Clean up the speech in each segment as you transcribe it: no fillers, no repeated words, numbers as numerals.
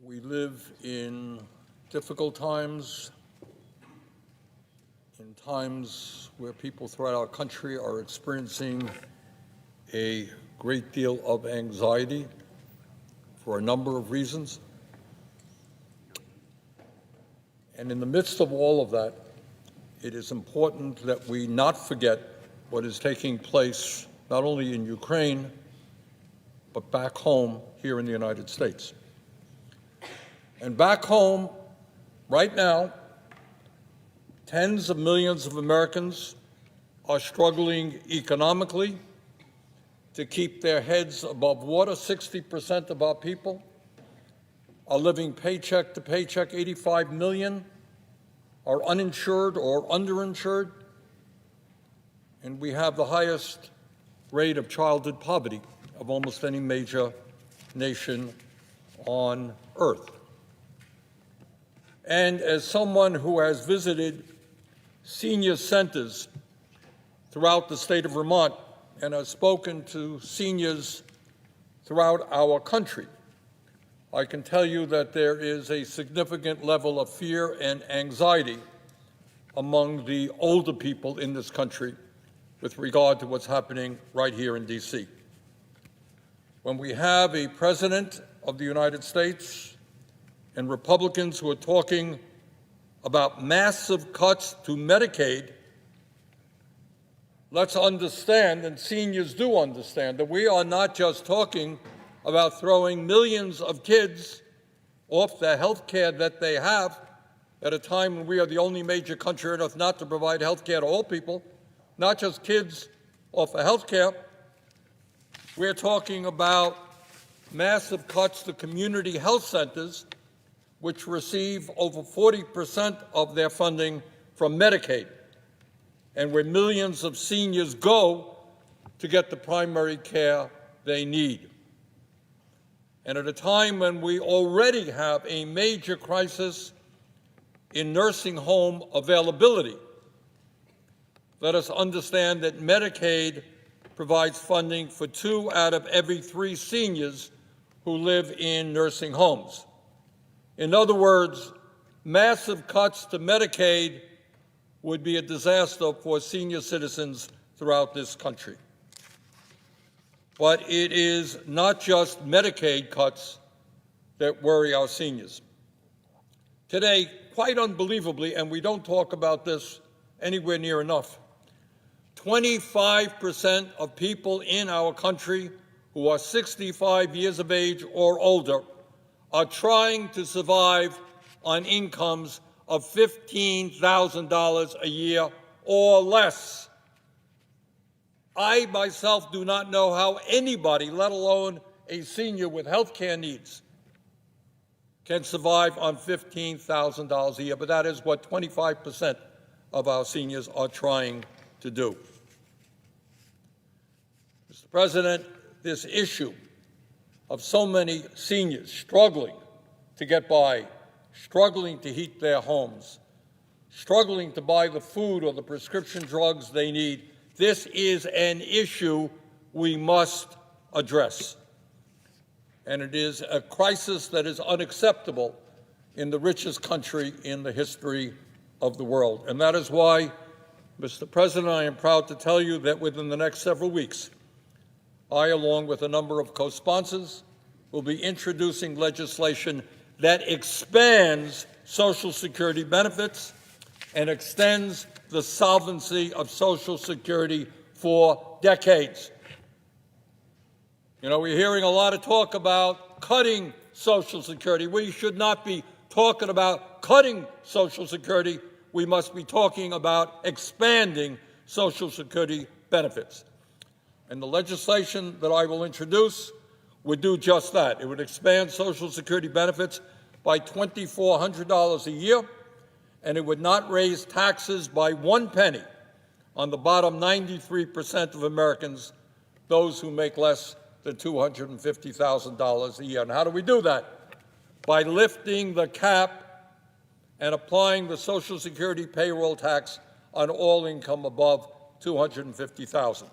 We live in difficult times, in times where people throughout our country are experiencing a great deal of anxiety for a number of reasons. And in the midst of all of that, it is important that we not forget what is taking place not only in Ukraine, but back home here in the United States. And back home, right now, tens of millions of Americans are struggling economically to keep their heads above water. 60% of our people are living paycheck to paycheck. 85 million are uninsured or underinsured. And we have the highest rate of childhood poverty of almost any major nation on earth. And as someone who has visited senior centers throughout the state of Vermont and has spoken to seniors throughout our country, I can tell you that there is a significant level of fear and anxiety among the older people in this country with regard to what's happening right here in D.C. When we have a president of the United States and Republicans who are talking about massive cuts to Medicaid, let's understand, and seniors do understand, that we are not just talking about throwing millions of kids off the health care that they have at a time when we are the only major country on earth not to provide health care to all people, not just kids off of health care. We're talking about massive cuts to community health centers, which receive over 40% of their funding from Medicaid, and where millions of seniors go to get the primary care they need. And at a time when we already have a major crisis in nursing home availability, let us understand that Medicaid provides funding for 2 out of every 3 seniors who live in nursing homes. In other words, massive cuts to Medicaid would be a disaster for senior citizens throughout this country. But it is not just Medicaid cuts that worry our seniors. Today, quite unbelievably, and we don't talk about this anywhere near enough, 25% of people in our country who are 65 years of age or older are trying to survive on incomes of $15,000 a year or less. I myself do not know how anybody, let alone a senior with health care needs, can survive on $15,000 a year, but that is what 25% of our seniors are trying to do. Mr. President, this issue of so many seniors struggling to get by, struggling to heat their homes, struggling to buy the food or the prescription drugs they need, this is an issue we must address. And it is a crisis that is unacceptable in the richest country in the history of the world. And that is why, Mr. President, I am proud to tell you that within the next several weeks, I, along with a number of co-sponsors, will be introducing legislation that expands Social Security benefits and extends the solvency of Social Security for decades. You know, we're hearing a lot of talk about cutting Social Security. We should not be talking about cutting Social Security. We must be talking about expanding Social Security benefits. And the legislation that I will introduce would do just that. It would expand Social Security benefits by $2,400 a year, and it would not raise taxes by 1 penny on the bottom 93% of Americans, those who make less than $250,000 a year. And how do we do that? By lifting the cap and applying the Social Security payroll tax on all income above $250,000.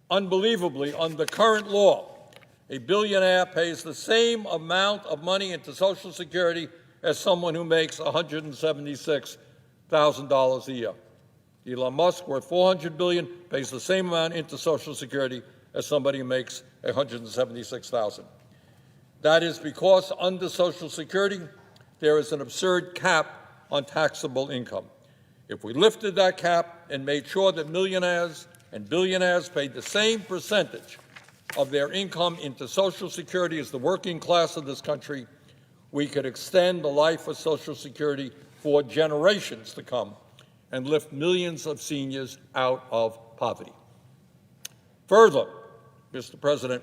Unbelievably, under current law, A billionaire pays the same amount of money into Social Security as someone who makes $176,000 a year. Elon Musk, worth $400 billion, pays the same amount into Social Security as somebody who makes $176,000. That is because under Social Security, there is an absurd cap on taxable income. If we lifted that cap and made sure that millionaires and billionaires paid the same percentage of their income into Social Security as the working class of this country, we could extend the life of Social Security for generations to come and lift millions of seniors out of poverty. Further, Mr. President,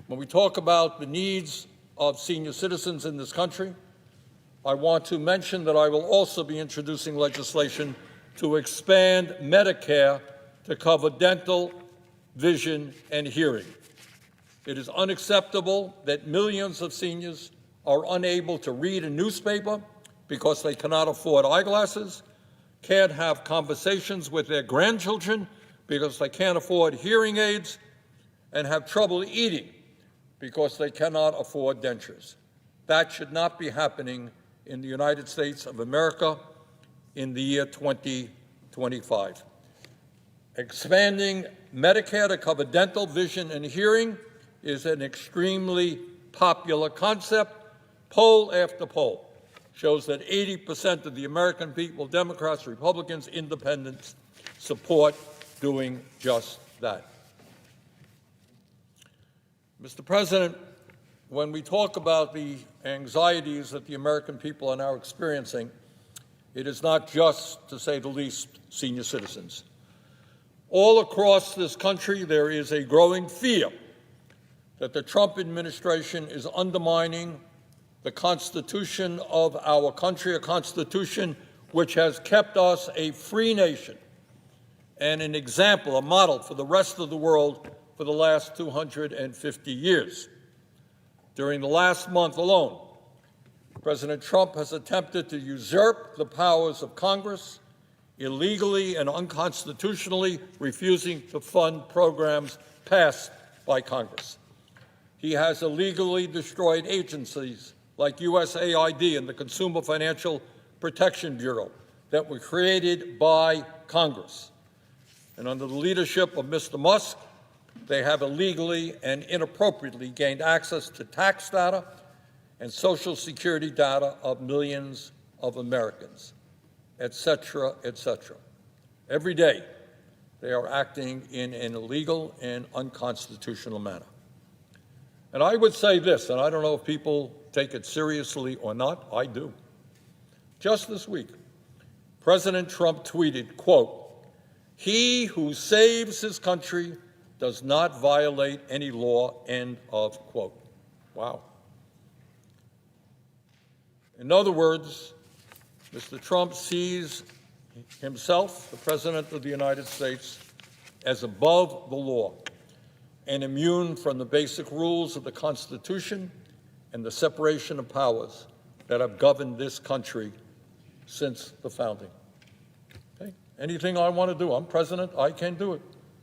when we talk about the needs of senior citizens in this country, I want to mention that I will also be introducing legislation to expand Medicare to cover dental, vision, and hearing. It is unacceptable that millions of seniors are unable to read a newspaper because they cannot afford eyeglasses, can't have conversations with their grandchildren because they can't afford hearing aids, and have trouble eating because they cannot afford dentures. That should not be happening in the United States of America in the year 2025. Expanding Medicare to cover dental, vision, and hearing is an extremely popular concept. Poll after poll shows that 80% of the American people, Democrats, Republicans, Independents, support doing just that. Mr. President, when we talk about the anxieties that the American people are now experiencing, it is not just, to say the least, senior citizens. All across this country, there is a growing fear that the Trump administration is undermining the Constitution of our country, a Constitution which has kept us a free nation and an example, a model for the rest of the world for the last 250 years. During the last month alone, President Trump has attempted to usurp the powers of Congress, illegally and unconstitutionally refusing to fund programs passed by Congress. He has illegally destroyed agencies like USAID and the Consumer Financial Protection Bureau that were created by Congress. And under the leadership of Mr. Musk, they have illegally and inappropriately gained access to tax data and Social Security data of millions of Americans, et cetera, et cetera. Every day, they are acting in an illegal and unconstitutional manner. And I would say this, and I don't know if people take it seriously or not, I do. Just this week, President Trump tweeted, quote, "He who saves his country does not violate any law," end of quote. Wow. In other words, Mr. Trump sees himself, the President of the United States, as above the law and immune from the basic rules of the Constitution and the separation of powers that have governed this country since the founding. Okay? Anything I want to do, I'm president, I can do it.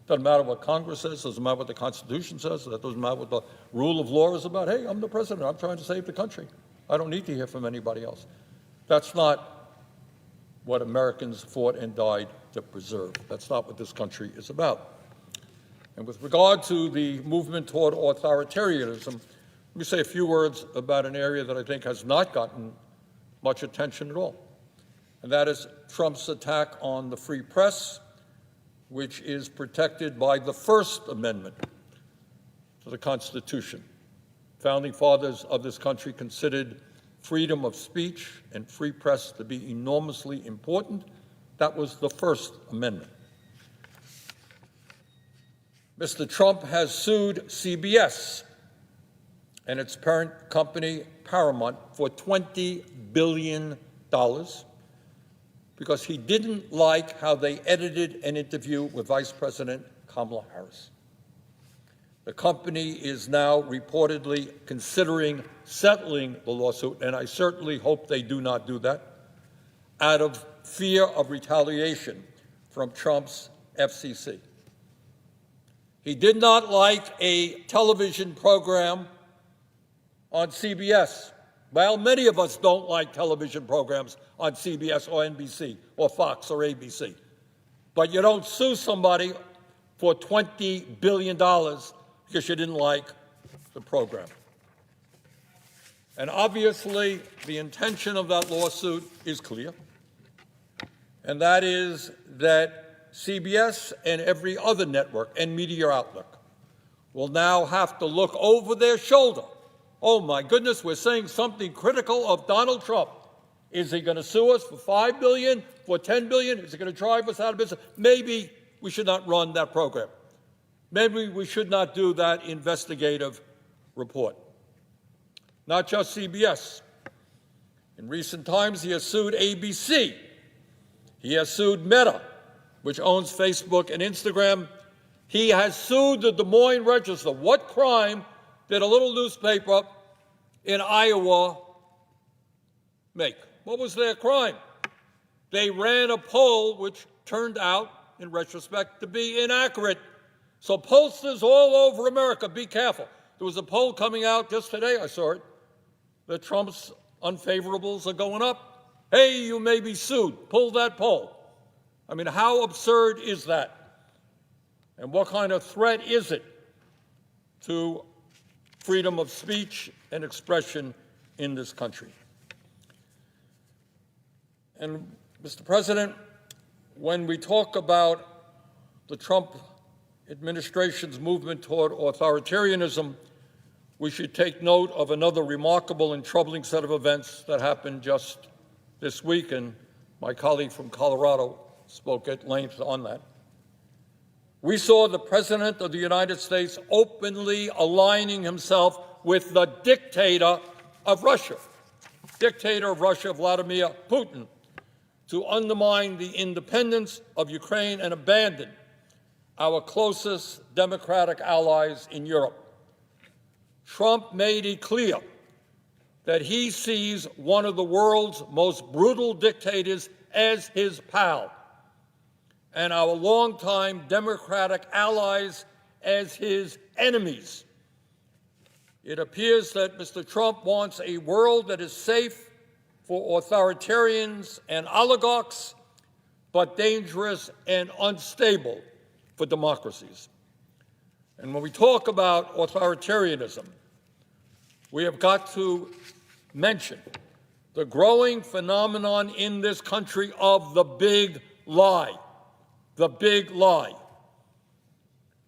Doesn't matter what Congress says, doesn't matter what the Constitution says, that doesn't matter what the rule of law is about. Hey, I'm the president, I'm trying to save the country. I don't need to hear from anybody else. That's not what Americans fought and died to preserve. That's not what this country is about. And with regard to the movement toward authoritarianism, let me say a few words about an area that I think has not gotten much attention at all, and that is Trump's attack on the free press, which is protected by the First Amendment to the Constitution. Founding fathers of this country considered freedom of speech and free press to be enormously important. That was the First Amendment. Mr. Trump has sued CBS and its parent company, Paramount, for $20 billion because he didn't like how they edited an interview with Vice President Kamala Harris. The company is now reportedly considering settling the lawsuit, and I certainly hope they do not do that, out of fear of retaliation from Trump's FCC. He did not like a television program on CBS. Well, many of us don't like television programs on CBS or NBC or Fox or ABC. But you don't sue somebody for $20 billion because you didn't like the program. And obviously, the intention of that lawsuit is clear, and that is that CBS and every other network and media outlet will now have to look over their shoulder. Oh my goodness, we're saying something critical of Donald Trump. Is he going to sue us for $5 billion, for $10 billion? Is he going to drive us out of business? Maybe we should not run that program. Maybe we should not do that investigative report. Not just CBS. In recent times, he has sued ABC. He has sued Meta, which owns Facebook and Instagram. He has sued the Des Moines Register. What crime did a little newspaper in Iowa make? What was their crime? They ran a poll which turned out, in retrospect, to be inaccurate. So pollsters all over America, be careful. There was a poll coming out just today, I saw it, that Trump's unfavorables are going up. Hey, you may be sued. Pull that poll. I mean, how absurd is that? And what kind of threat is it to freedom of speech and expression in this country? And, Mr. President, when we talk about the Trump administration's movement toward authoritarianism, we should take note of another remarkable and troubling set of events that happened just this week, and my colleague from Colorado spoke at length on that. We saw the President of the United States openly aligning himself with the dictator of Russia, Vladimir Putin, to undermine the independence of Ukraine and abandon our closest democratic allies in Europe. Trump made it clear that he sees one of the world's most brutal dictators as his pal, and our longtime democratic allies as his enemies. It appears that Mr. Trump wants a world that is safe for authoritarians and oligarchs, but dangerous and unstable for democracies. And when we talk about authoritarianism, we have got to mention the growing phenomenon in this country of the big lie. The big lie.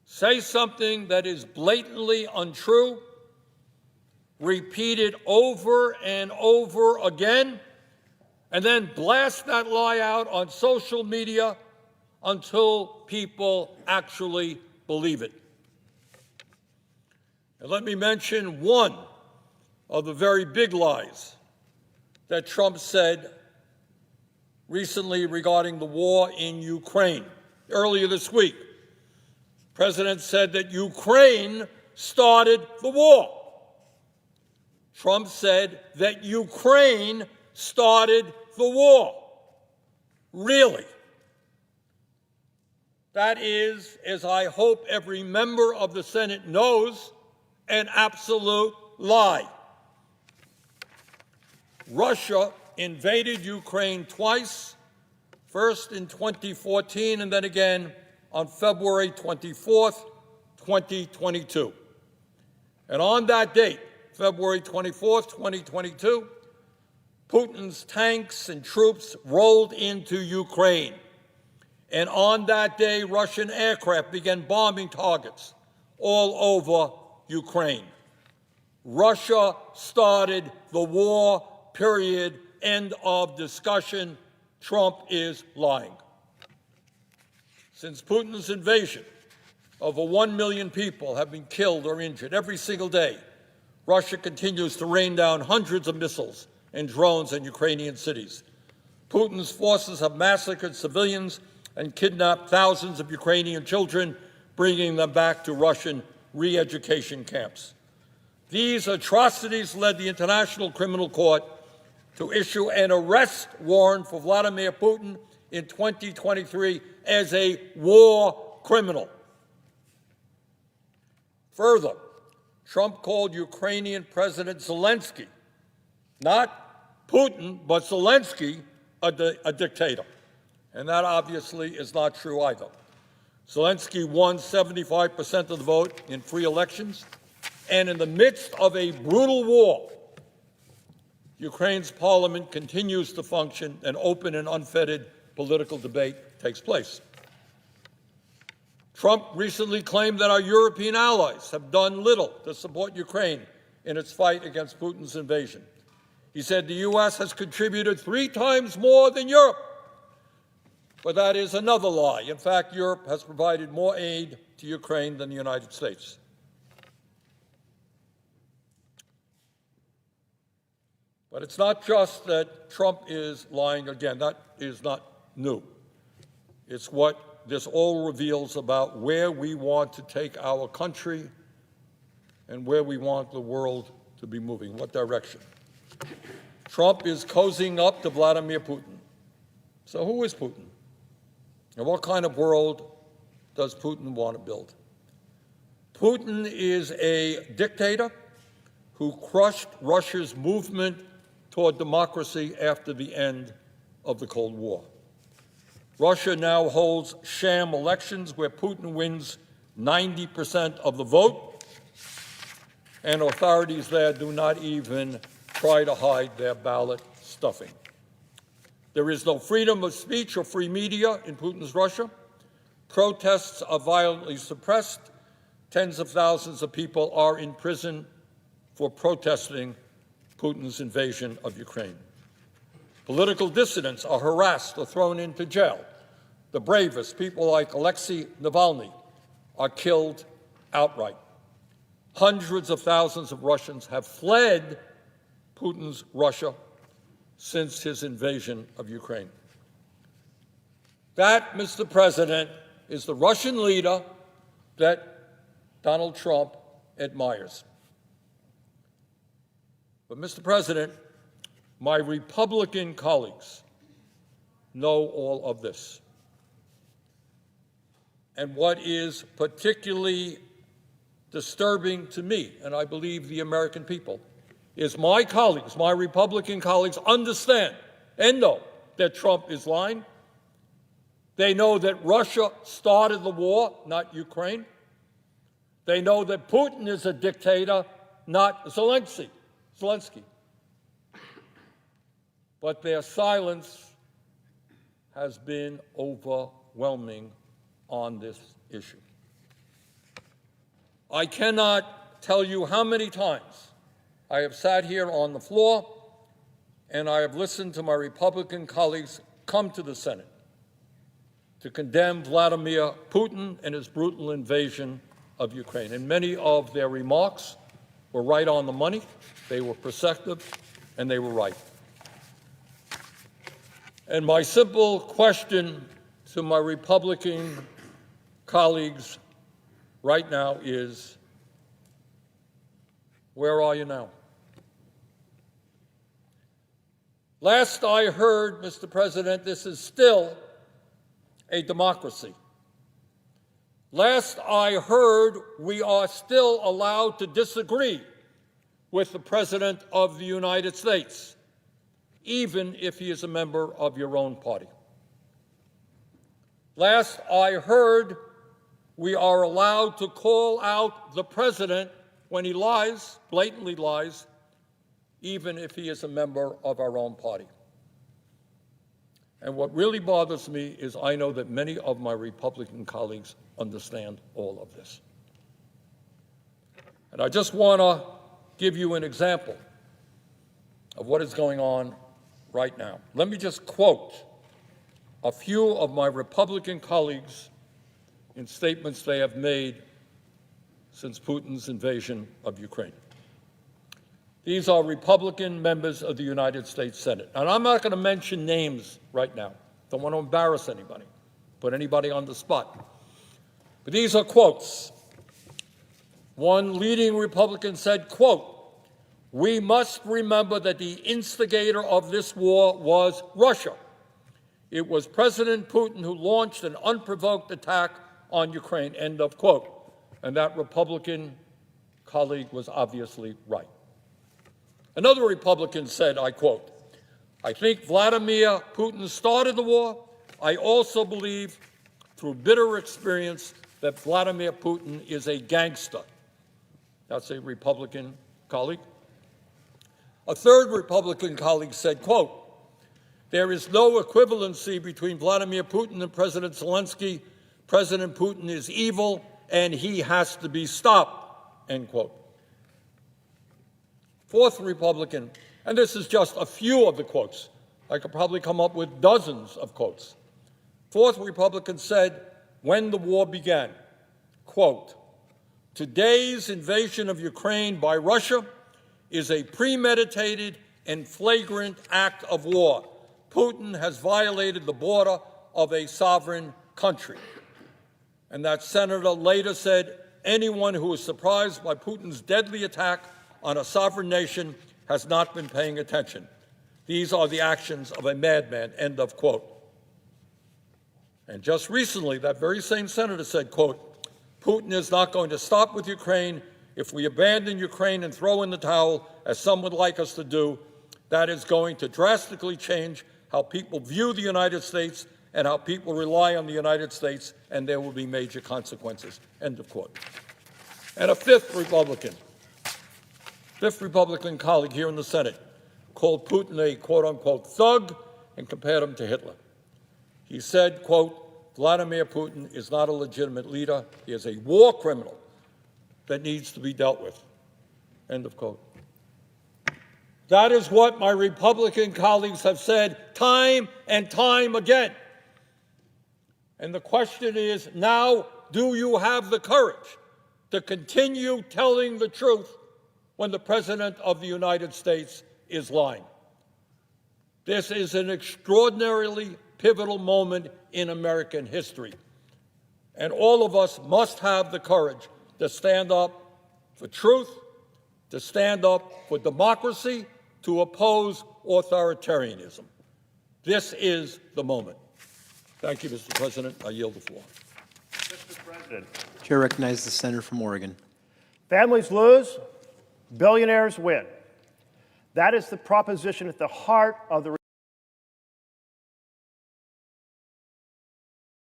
Say something that is blatantly untrue, repeat it over and over again, and then blast that lie out on social media until people actually believe it. And let me mention one of the very big lies that Trump said recently regarding the war in Ukraine. Earlier this week, the President said that Ukraine started the war. Trump said that Ukraine started the war. Really? That is, as I hope every member of the Senate knows, an absolute lie. Russia invaded Ukraine twice, first in 2014 and then again on February 24th, 2022. And on that date, February 24th, 2022, Putin's tanks and troops rolled into Ukraine. And on that day, Russian aircraft began bombing targets all over Ukraine. Russia started the war, period, end of discussion. Trump is lying. Since Putin's invasion, over 1 million people have been killed or injured every single day. Russia continues to rain down hundreds of missiles and drones in Ukrainian cities. Putin's forces have massacred civilians and kidnapped thousands of Ukrainian children, bringing them back to Russian re-education camps. These atrocities led the International Criminal Court to issue an arrest warrant for Vladimir Putin in 2023 as a war criminal. Further, Trump called Ukrainian President Zelensky, not Putin, but Zelensky, a dictator. And that obviously is not true either. Zelensky won 75% of the vote in free elections, and in the midst of a brutal war, Ukraine's parliament continues to function and open and unfettered political debate takes place. Trump recently claimed that our European allies have done little to support Ukraine in its fight against Putin's invasion. He said the U.S. has contributed 3 times more than Europe. But that is another lie. In fact, Europe has provided more aid to Ukraine than the United States. But it's not just that Trump is lying again. That is not new. It's what this all reveals about where we want to take our country and where we want the world to be moving, what direction. Trump is cozying up to Vladimir Putin. So who is Putin? And what kind of world does Putin want to build? Putin is a dictator who crushed Russia's movement toward democracy after the end of the Cold War. Russia now holds sham elections where Putin wins 90% of the vote, and authorities there do not even try to hide their ballot stuffing. There is no freedom of speech or free media in Putin's Russia. Protests are violently suppressed. Tens of thousands of people are in prison for protesting Putin's invasion of Ukraine. Political dissidents are harassed or thrown into jail. The bravest, people like Alexei Navalny, are killed outright. Hundreds of thousands of Russians have fled Putin's Russia since his invasion of Ukraine. That, Mr. President, is the Russian leader that Donald Trump admires. But, Mr. President, my Republican colleagues know all of this. And what is particularly disturbing to me, and I believe the American people, is my colleagues, my Republican colleagues, understand and know that Trump is lying. They know that Russia started the war, not Ukraine. They know that Putin is a dictator, not Zelensky. But their silence has been overwhelming on this issue. I cannot tell you how many times I have sat here on the floor and I have listened to my Republican colleagues come to the Senate to condemn Vladimir Putin and his brutal invasion of Ukraine. And many of their remarks were right on the money, they were perceptive, and they were right. And my simple question to my Republican colleagues right now is, where are you now? Last I heard, Mr. President, this is still a democracy. Last I heard, we are still allowed to disagree with the President of the United States, even if he is a member of your own party. Last I heard, we are allowed to call out the President when he lies, blatantly lies, even if he is a member of our own party. And what really bothers me is I know that many of my Republican colleagues understand all of this. And I just want to give you an example of what is going on right now. Let me just quote a few of my Republican colleagues in statements they have made since Putin's invasion of Ukraine. These are Republican members of the United States Senate. And I'm not going to mention names right now. Don't want to embarrass anybody, put anybody on the spot. But these are quotes. One leading Republican said, quote, "We must remember that the instigator of this war was Russia. It was President Putin who launched an unprovoked attack on Ukraine," end of quote. And that Republican colleague was obviously right. Another Republican said, I quote, "I think Vladimir Putin started the war. I also believe, through bitter experience, that Vladimir Putin is a gangster." That's a Republican colleague. A third Republican colleague said, quote, "There is no equivalency between Vladimir Putin and President Zelensky. President Putin is evil and he has to be stopped," end quote. Fourth Republican, and this is just a few of the quotes. I could probably come up with dozens of quotes. Fourth Republican said, when the war began, quote, "Today's invasion of Ukraine by Russia is a premeditated and flagrant act of war. Putin has violated the border of a sovereign country." And that senator later said, "Anyone who is surprised by Putin's deadly attack on a sovereign nation has not been paying attention. These are the actions of a madman," end of quote. And just recently, that very same senator said, quote, "Putin is not going to stop with Ukraine. If we abandon Ukraine and throw in the towel, as some would like us to do, that is going to drastically change how people view the United States and how people rely on the United States, and there will be major consequences," end of quote. And a fifth Republican colleague here in the Senate called Putin a quote-unquote thug and compared him to Hitler. He said, quote, "Vladimir Putin is not a legitimate leader. He is a war criminal that needs to be dealt with," end of quote. That is what my Republican colleagues have said time and time again. And the question is now, do you have the courage to continue telling the truth when the President of the United States is lying? This is an extraordinarily pivotal moment in American history. And all of us must have the courage to stand up for truth, to stand up for democracy, to oppose authoritarianism. This is the moment. Thank you, Mr. President. I yield the floor. Mr. President. Chair recognizes the senator from Oregon. Families lose, billionaires win. That is the proposition at the heart of the